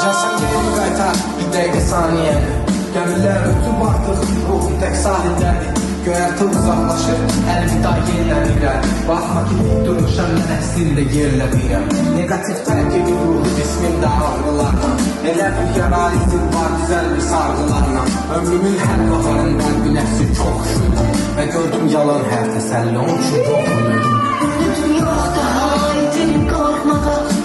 Şahsen geri qaytar bir dəqiqə saniyəni. Gəmilər ötüb artıq ruhum tək sahildədir. Göyərtə uzaqlaşır, əlvida yenilənirəm. Baxma ki, dik durmuşam, mən əslində yeriləmirəm. Negativ tərk edir ruhu cismimdə ağrılarla. Elə bir yarayizm var, düzəl bir sarğılarla. Ömrümün hər baharın qəlbi nəfsi çox üşüdüm. Və gördüm yalan hər təsəlli, onun üçün yox ölürdüm. Yoxda, itirib qorxmağa.